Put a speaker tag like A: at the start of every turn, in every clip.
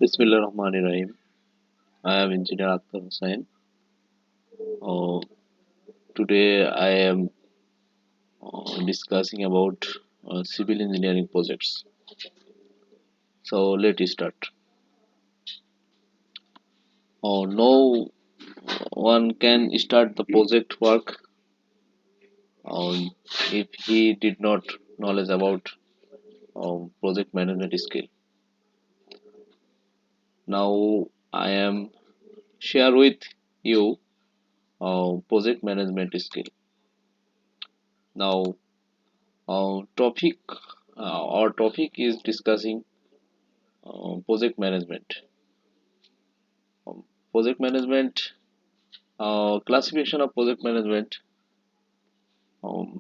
A: Bismillahirrahmanirrahim. I am Engineer Akter Hossain. Uh, Today I am discussing about civil engineering projects. So let's start. No one can start the project work if he did not knowledge about project management skill. Now I am share with you project management skill. Now topic our topic is discussing project management. Project management, classification of project management,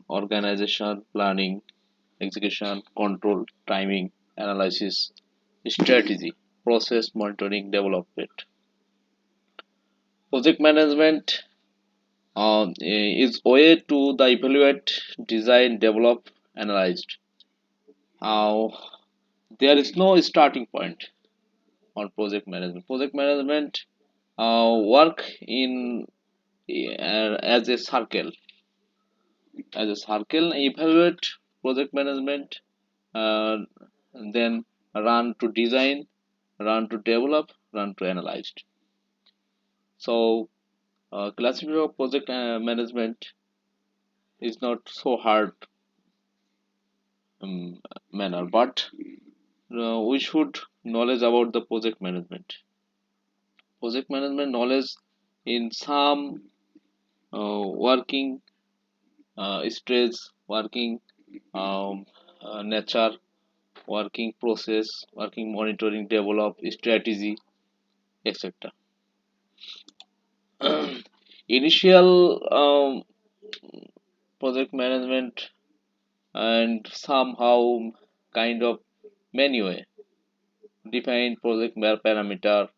A: organization, planning, execution, control, timing, analysis, strategy, process, monitoring, development. Project management is way to the evaluate, design, develop, analyzed. Uh, there is no starting point on project management. Project management work in as a circle evaluate project management, uh, then run to design, run to develop, run to analyze. So classification of project management is not so hard um, manner, but we should knowledge about the project management knowledge in some working stress, working nature, working process, working monitoring, develop strategy, etc. Initial project management and somehow kind of many way define project parameter,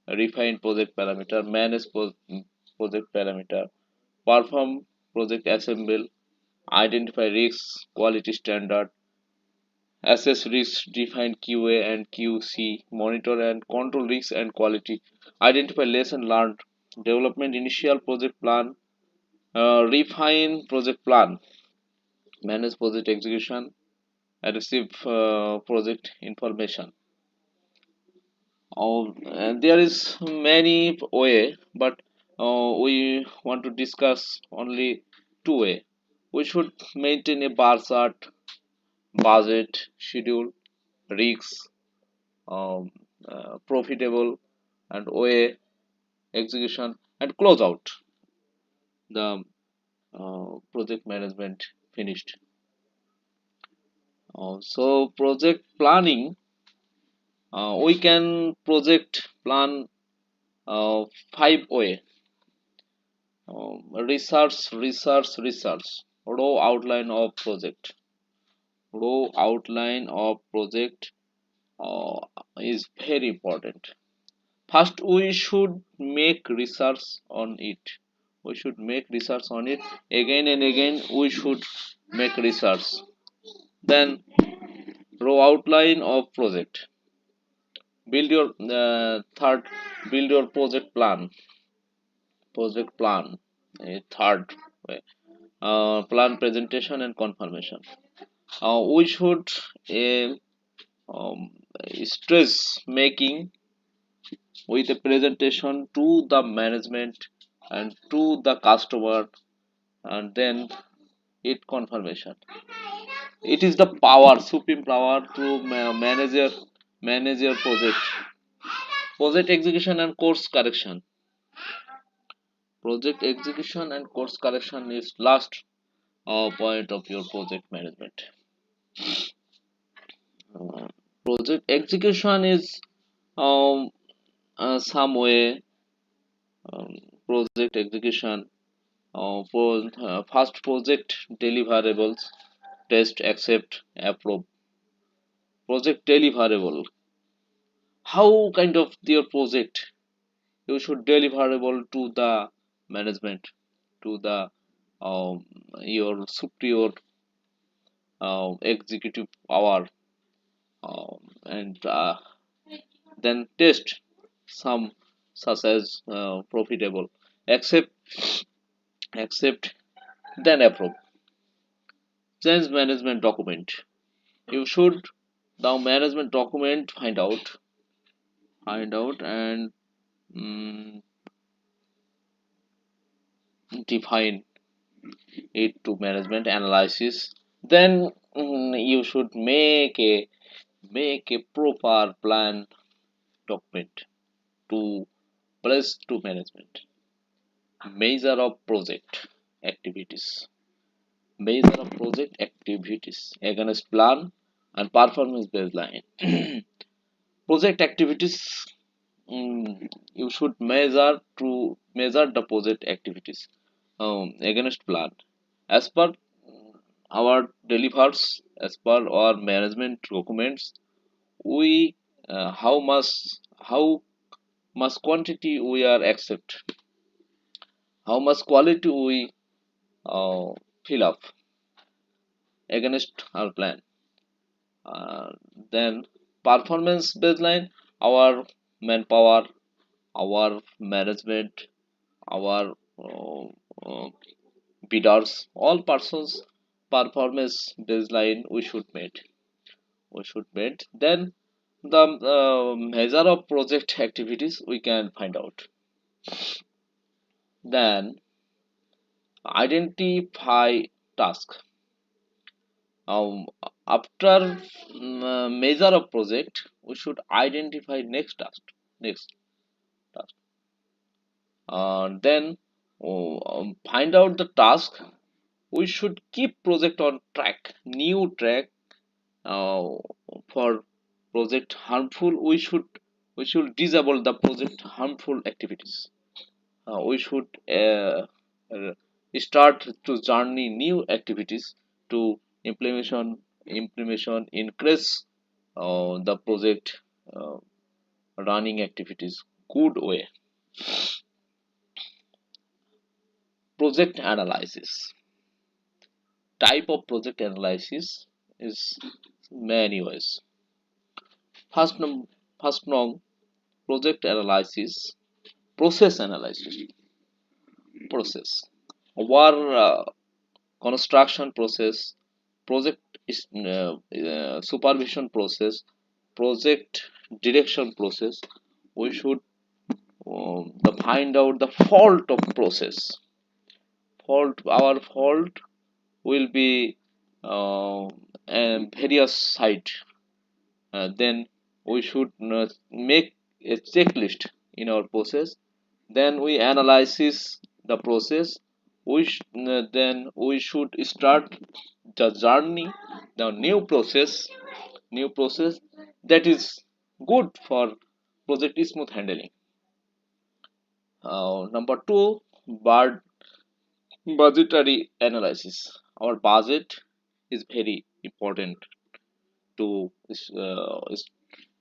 A: refine project parameter, manage project parameter, perform project assemble, identify risks, quality standard, assess risks, define QA and QC, monitor and control risks and quality, identify lesson learned, development initial project plan, refine project plan, manage project execution, and receive project information. And there is many way, but we want to discuss only two way. We should maintain a bar chart, budget, schedule, risks, um, profitable, and OA execution, and close out the project management finished. So project planning, we can project plan uh, five way: research, raw outline of project, raw outline of project is very important. First, we should make research on it. We should make research on it again and again. We should make research. Then, raw outline of project. Build your third. Build your project plan. Project plan. A third way. Plan presentation and confirmation. We should uh, um, stress making with a presentation to the management and to the customer, and then it confirmation. It is the power, supreme power to manage your project execution and course correction. Project execution and course correction is last point of your project management. uh, Project execution is um, some way, um, project execution for first project deliverables, test, accept, approve. Project deliverable, how kind of your project you should deliverable to the management, to the um, your superior executive power, and then test some such as profitable, accept, accept, then approve. Change management document. You should the management document find out and mm, define it to management analysis. Then you should make a proper plan document to place to management. Measure of project activities. Measure of project activities against plan and performance baseline. Project activities, you should measure the project activities against plan as per our delivers, as per our management documents. We how much quantity we are accept, how much quality we uh, fill up against our plan. Uh, then performance baseline, our manpower, our management, our bidders, all persons performance baseline we should meet. Then the measure of project activities we can find out. Then identify task. um, After measure of project we should identify next task. Then find out the task. We should keep project on track, new track. uh, for project harmful, we should disable the project harmful activities. We should uh, start to journey new activities to implementation increase the project uh, running activities good way. Project analysis. Type of project analysis is many ways. First, project analysis, process analysis. Process. Our construction process, project supervision process, project direction process. We should find out the fault of process. Our fault will be various site. Then we should make a checklist in our process. Then we analysis the process. Then we should start the journey, the new process that is good for project smooth handling. Number two, budgetary analysis. Our budget is very important to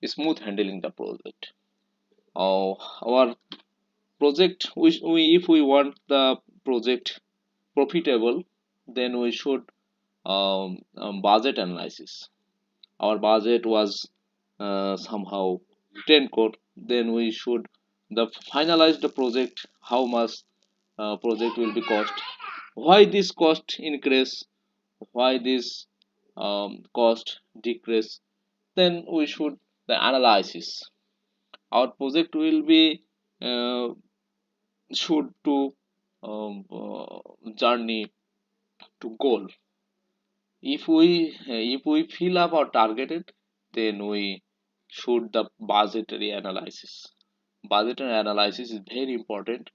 A: smooth handling the project. Our project, if we want the project profitable, then we should budget analysis. Our budget was somehow 10 crore, then we should the finalize the project, how much project will be cost, why this cost increase, why this cost decrease. Then we should the analysis. Our project will be uh, should to journey to goal. If we fill up our targeted, then we should the budgetary analysis. Budgetary analysis is very important.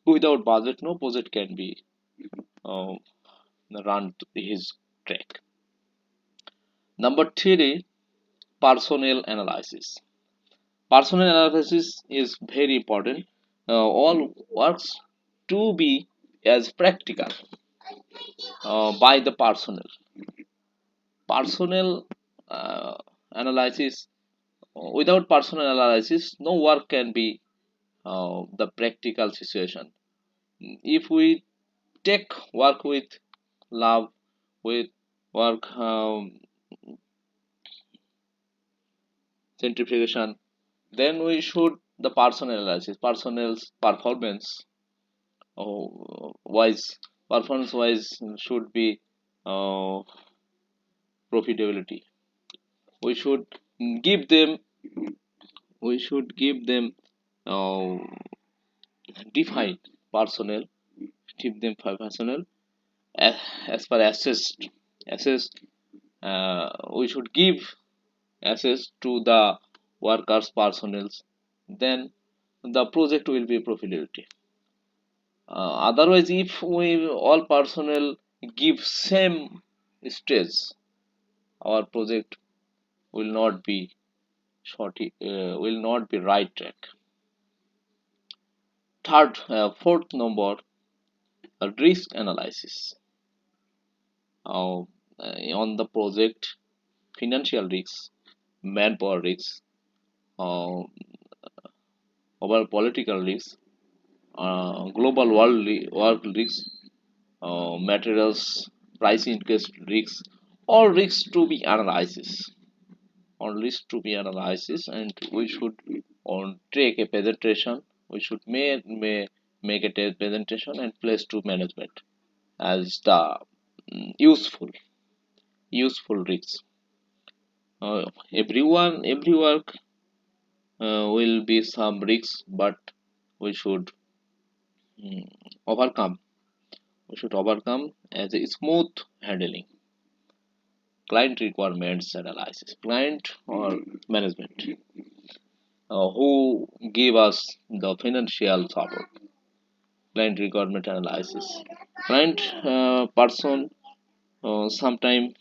A: Without budget, no project can be uh, run to his track. Number three, personnel analysis. Personnel analysis is very important. All works to be as practical by the personnel analysis. Without personal analysis, no work can be the practical situation. If we take work with love, with work centrifugation, Then we should the personnel analysis, personnel's performance wise, performance wise should be uh, profitability. We should give them, we should give them uh, define personnel, give them personnel as, as per assessed, assessed. We should give access to the workers personnels, then the project will be profitability. Otherwise, if we all personnel give same stage, our project will not be will not be right track. Third, fourth number, risk analysis. uh, on the project, financial risks, manpower risks, uh, over political risks, global world risks, materials price increase risks, all risks to be analyzed, all risks to be analyzed, and we should on take a presentation. We should make a presentation and place to management as the useful risks. Every work will be some risks, but we should mm, overcome. We should overcome as a smooth handling. Client requirements analysis, client or management who give us the financial support. Client requirement analysis. Client person, sometime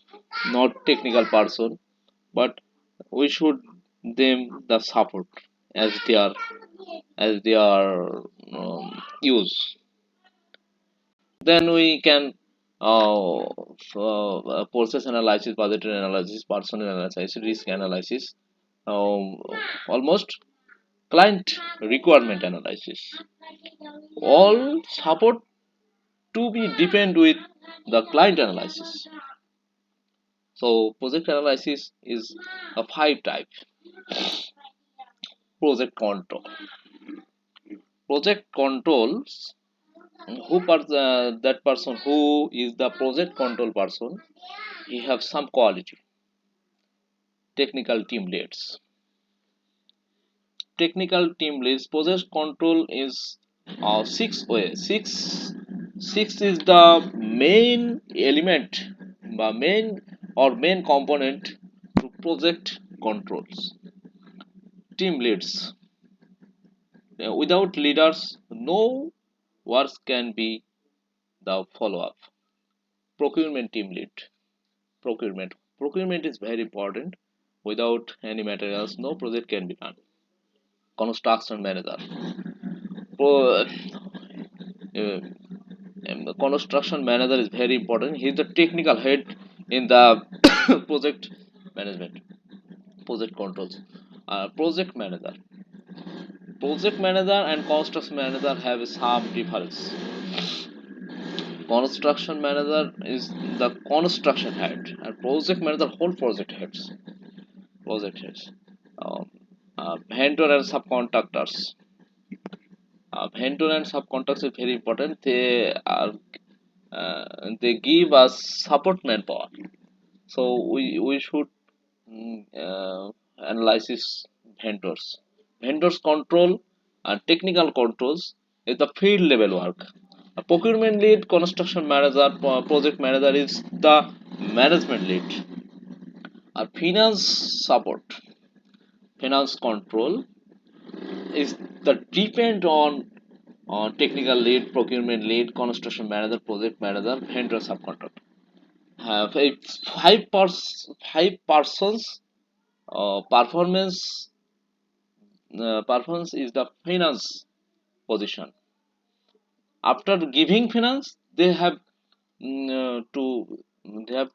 A: not technical person, but we should them the support as they are use. Then we can process analysis, budgetary analysis, personnel analysis, risk analysis, um, almost client requirement analysis. All support to be depend with the client analysis. So project analysis is a five type. Project control. Project controls that person who is the project control person. He have some quality. Technical team leads. Technical team leads. Project control is six ways. Six is the main element, the main component to project controls. Team leads. Without leaders, no works can be the follow up. Procurement team lead. Procurement is very important. Without any materials, no project can be done. Construction manager. Pro, the construction manager is very important. He is the technical head in the project management, project controls. Project manager and construction manager have some difference. Construction manager is the construction head, and project manager whole project heads. Project heads. Um, Vendor and subcontractors. Vendor and subcontractors is very important. They give us support manpower. So we should analyze vendors. Vendors control and technical controls is the field level work. A procurement lead, construction manager, project manager is the management lead. A finance support, finance control is the depend on technical lead, procurement lead, construction manager, project manager, vendor subcontractor. Have a five persons performance is the finance position. After giving finance, they have to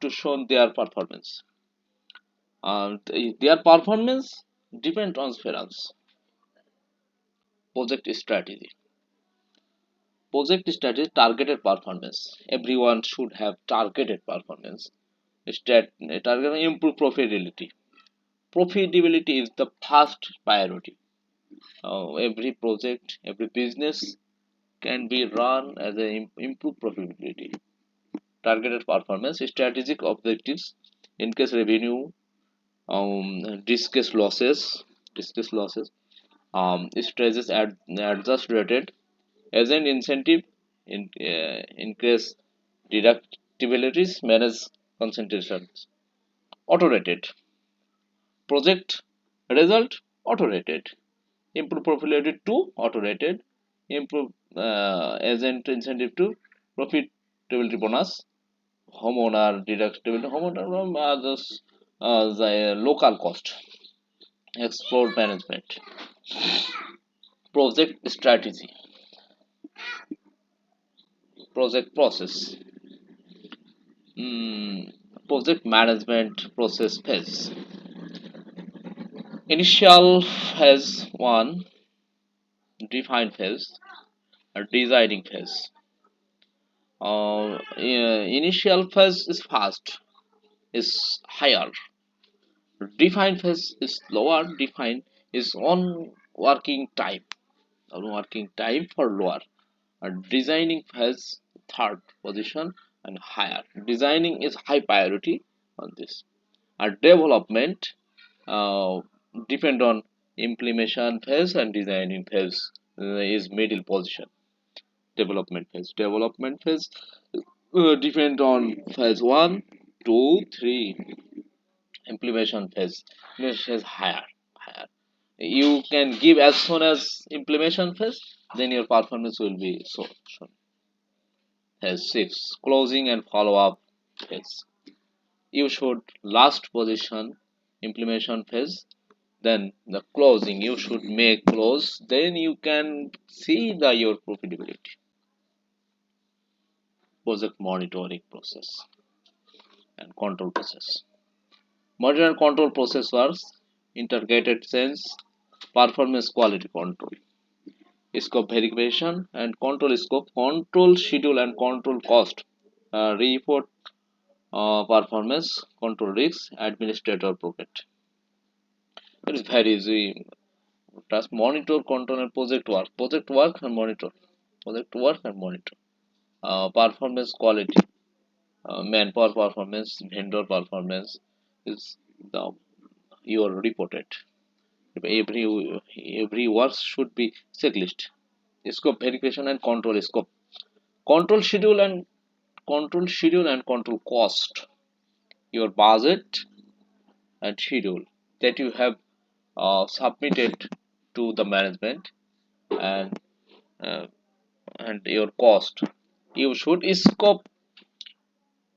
A: show their performance. Their performance depends on finance. Project strategy. Project strategy targeted performance. Everyone should have targeted performance. Target improve profitability. Profitability is the first priority. Every project, every business can be run as a improve profitability. Targeted performance, strategic objectives, increase revenue, discuss losses, stresses adjust rated, agent incentive, increase deductibilities, manage concentrations. Auto-rated. Project result auto-rated. Improve profitability to auto-rated. Improve agent incentive to profitability bonus. Homeowner deductibility. Homeowner just the local cost. Export management. Project strategy. Project process. Mm, Project management process phase. Initial phase one, define phase, designing phase. Initial phase is fast, is higher. Define phase is lower. Define is on working time. On working time for lower. Designing phase third position and higher. Designing is high priority on this. Development uh, depend on implementation phase and designing phase is middle position. Development phase depend on phase 1, 2, 3. Implementation phase higher. You can give as soon as implementation phase, then your performance will be so. Phase 6, closing and follow up phase. You should last position implementation phase, then the closing you should make close, then you can see the your profitability. Project monitoring process and control process. Monitor and control process works integrated sense, performance quality control, scope verification and control scope, control schedule and control cost, report performance, control risks, administrator pocket. It is very easy. Task monitor, control and project work and monitor, project work and monitor. Performance quality, manpower performance, vendor performance is the your reported. Every work should be checklist. Scope verification and control scope. Control schedule and control cost. Your budget and schedule that you have submitted to the management and uh, your cost. You should scope.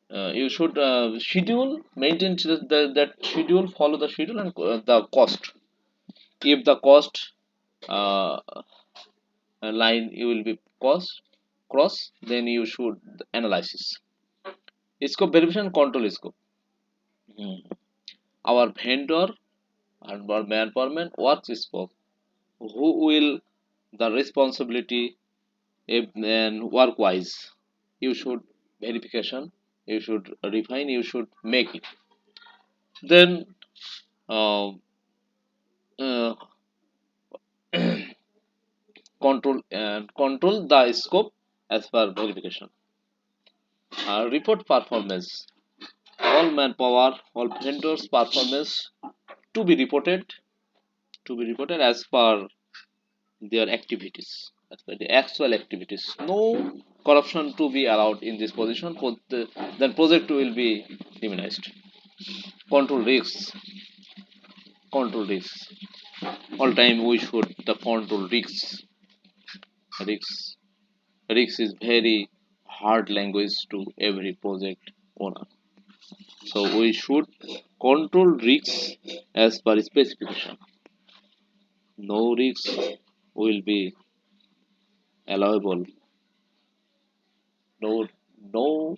A: You should schedule maintain that schedule, follow the schedule and the cost. If the cost uh, line you will be cost cross, then you should analysis scope verification control scope. Hmm. Our vendor and our manpower works scope, who will the responsibility if and work wise you should verification, you should refine, you should make it, then uh, uh, control the scope as per verification. Report performance, all manpower, all vendors performance to be reported, as per their activities, as per the actual activities. No corruption to be allowed in this position. For then project will be diminished. Control risks, control risks. All time we should the control risks. Risks, risks is very hard language to every project owner. So we should control risks as per specification. No risks will be allowable. No, no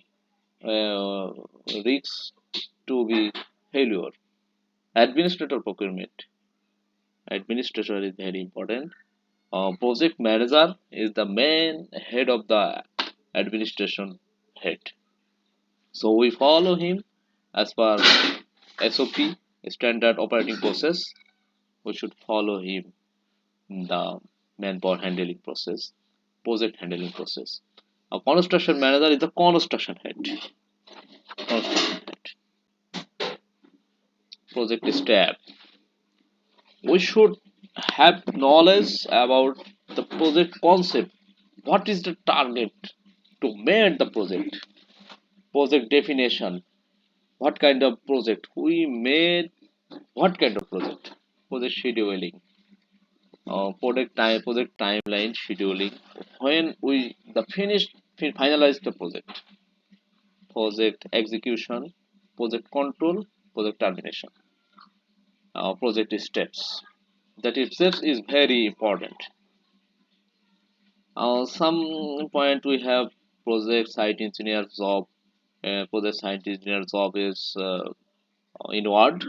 A: risks to be failure. Administrator procurement. Administrator is very important. Project manager is the main head of the administration head. So we follow him as per SOP, standard operating process. We should follow him. the manpower handling process, project handling process. A construction manager is the construction head. Construction head. Project step. We should have knowledge about the project concept. What is the target to make the project? Project definition. What kind of project? We made what kind of project? Project scheduling. Project timeline scheduling. When we the finalize the project. Project execution. Project control. Project termination. Project steps. That steps is very important. Some point we have project site engineer job. Project site engineer job is inward.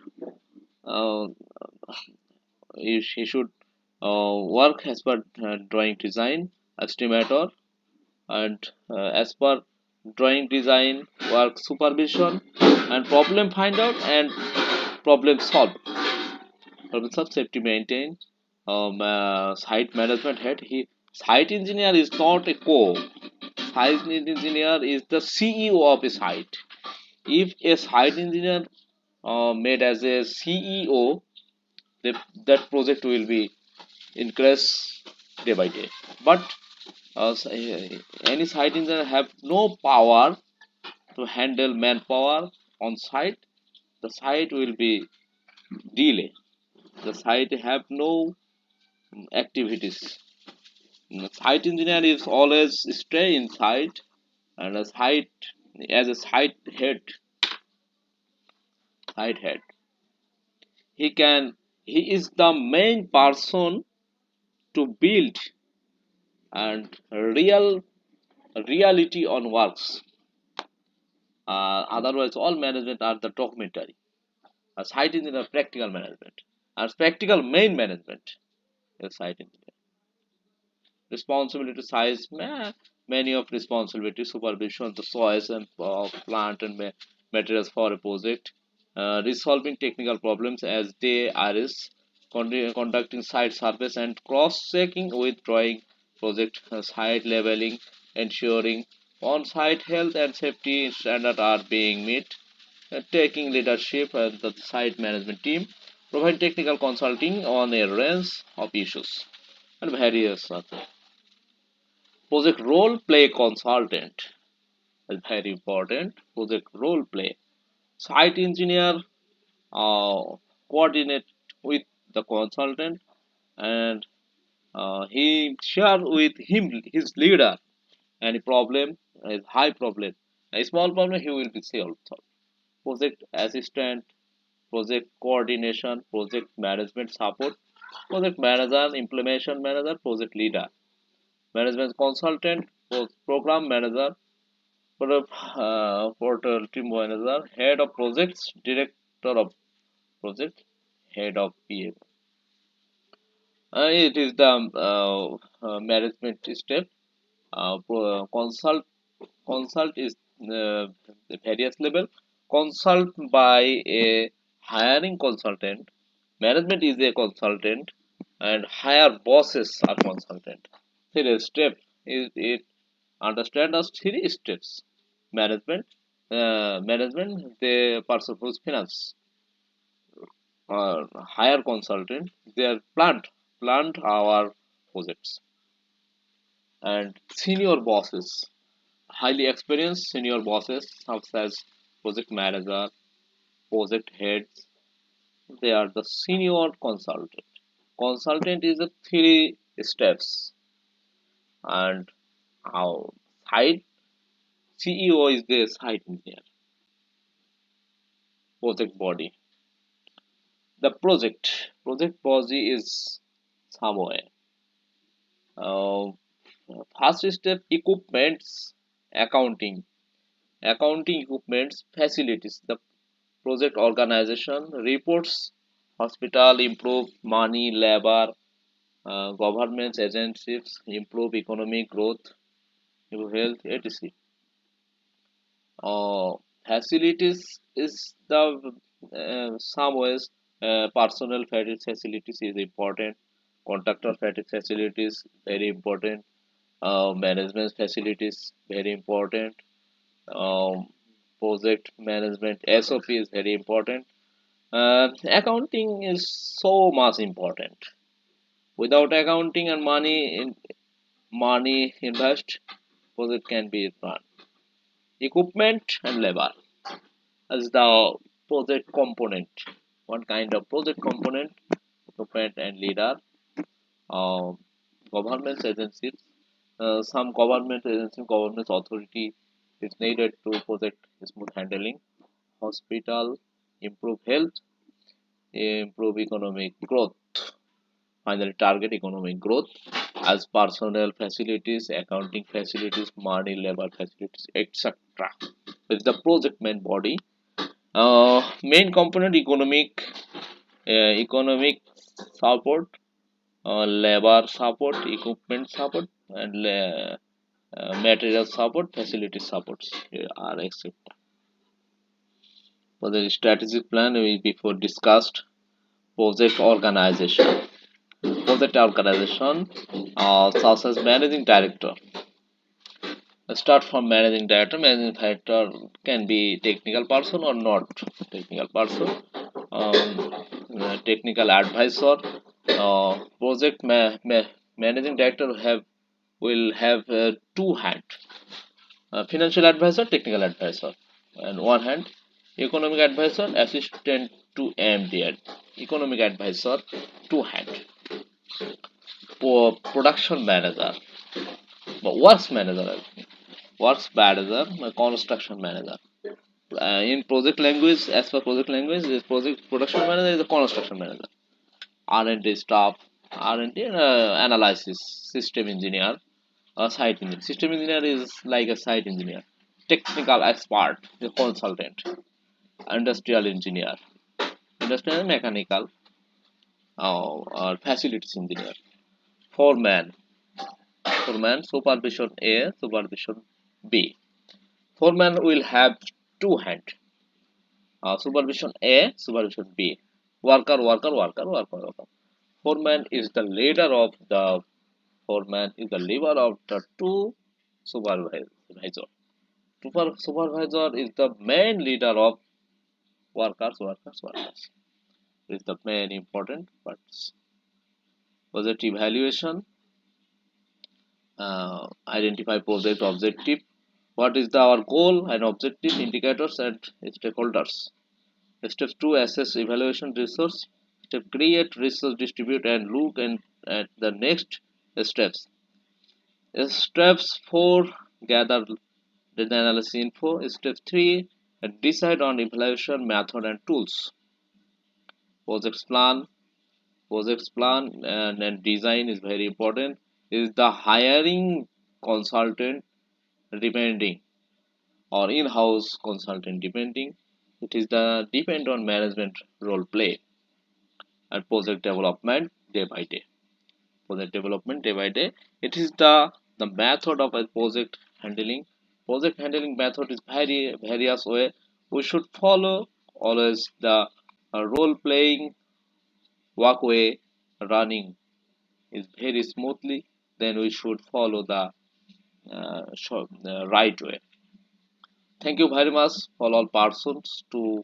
A: Uh, he should work as per drawing design estimator and as per drawing design work supervision and problem find out and problem solve. Problem solve safety maintain. Site management head. Site engineer is not a co. Site engineer is the CEO of a site. If a site engineer made as a CEO, that project will be increase day by day. But any site engineer have no power to handle manpower on site. The site will be delay. The site have no activities. Site engineer is always stay in site and a site as a site head. He is the main person to build and reality on works. Otherwise, all management are the documentary. A site engineer practical management. As practical main management is site engineer. Responsibility size many of responsibility supervision the choice and plant and materials for a project. Resolving technical problems as they arise, conducting site surveys and cross-checking with drawing project site leveling, ensuring on-site health and safety standards are being met, taking leadership at the site management team, provide technical consulting on a range of issues and various other. Project role play consultant is very important. Project role play. Site engineer coordinate with the consultant and he share with him his leader any problem, a high problem, a small problem he will be solved. Project assistant, project coordination, project management support, project manager, implementation manager, project leader, management consultant, program manager, portal team manager, head of projects, director of project, head of PM. It is the management step. Consult is the various level. Consult by a hiring consultant. Management is a consultant, and higher bosses are consultant. Three step is it understand as three steps. Management the person who's finance hire consultant they are plant our projects and senior bosses highly experienced senior bosses such as project manager project heads they are the senior consultant is the three steps and our site CEO is the site engineer project body the project body is somewhere uh, first step equipments accounting accounting equipments facilities the project organization reports hospital improve money labor governments agencies improve economic growth improve health etc uh, facilities is the some ways personal facilities is important Contractor facilities very important. Management facilities very important. Um, Project management SOP is very important. Accounting is so much important. Without accounting and money invest, project can be run. Equipment and labor as the project component. One kind of project component, equipment and leader. Uh, Government agencies. Some government agency, government authority is needed to project smooth handling. Hospital, improve health, improve economic growth. Finally, target economic growth as personnel facilities, accounting facilities, money, labor facilities, etc. It's the project main body. Main component economic support, labor support, equipment support, and material support, facility supports are except for the strategic plan we before discussed. Project organization. Project organization, such as managing director. Let's start from managing director. Managing director can be technical person or not technical person. Technical advisor. Project managing director will have two hand. Financial advisor, technical advisor, and one hand economic advisor, assistant to MD. Economic advisor, two hand. Production manager, works manager, construction manager. In project language, as per project language, this project production manager is a construction manager. R&D staff, R&D analysis, system engineer, site engineer. System engineer is like a site engineer. Technical expert, the consultant. Industrial engineer, industrial mechanical, or facilities engineer. Foreman, foreman, supervision A, supervision B. Foreman will have two hands. Supervision A, supervision B. Worker. Foreman is the leader of the foreman is the leader of the two supervisor. Supervisor is the main leader of workers. Is the main important parts. Project evaluation, identify project objective. What is our goal and objective, indicators and stakeholders. Step 2, assess evaluation resource. Step create resource, distribute and look and at the next steps. Steps 4, gather data analysis info. Step 3, decide on evaluation method and tools. Projects plan. Projects plan and design is very important. Is the hiring consultant depending or in-house consultant depending. It is the depend on management role play and project development day by day. Project development day by day. It is the method of a project handling. Project handling method is very various way. We should follow always the role playing walkway running is very smoothly. Then we should follow the right way. Thank you very much for all persons to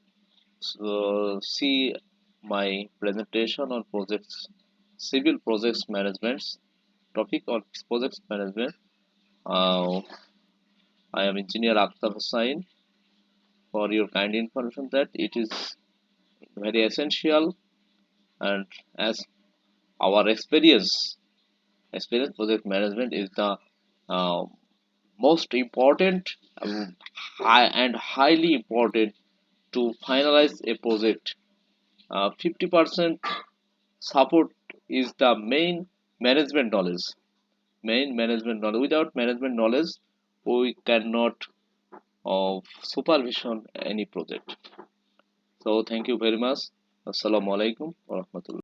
A: see my presentation on projects, civil projects management topic on projects management. Uh, I am engineer Akter Hossain. For your kind information that it is very essential and as our experience project management is the uh, most important and highly important to finalize a project. 50% support is the main management knowledge. Without management knowledge we cannot supervision any project. So thank you very much. Assalamu alaikum wa rahmatullah.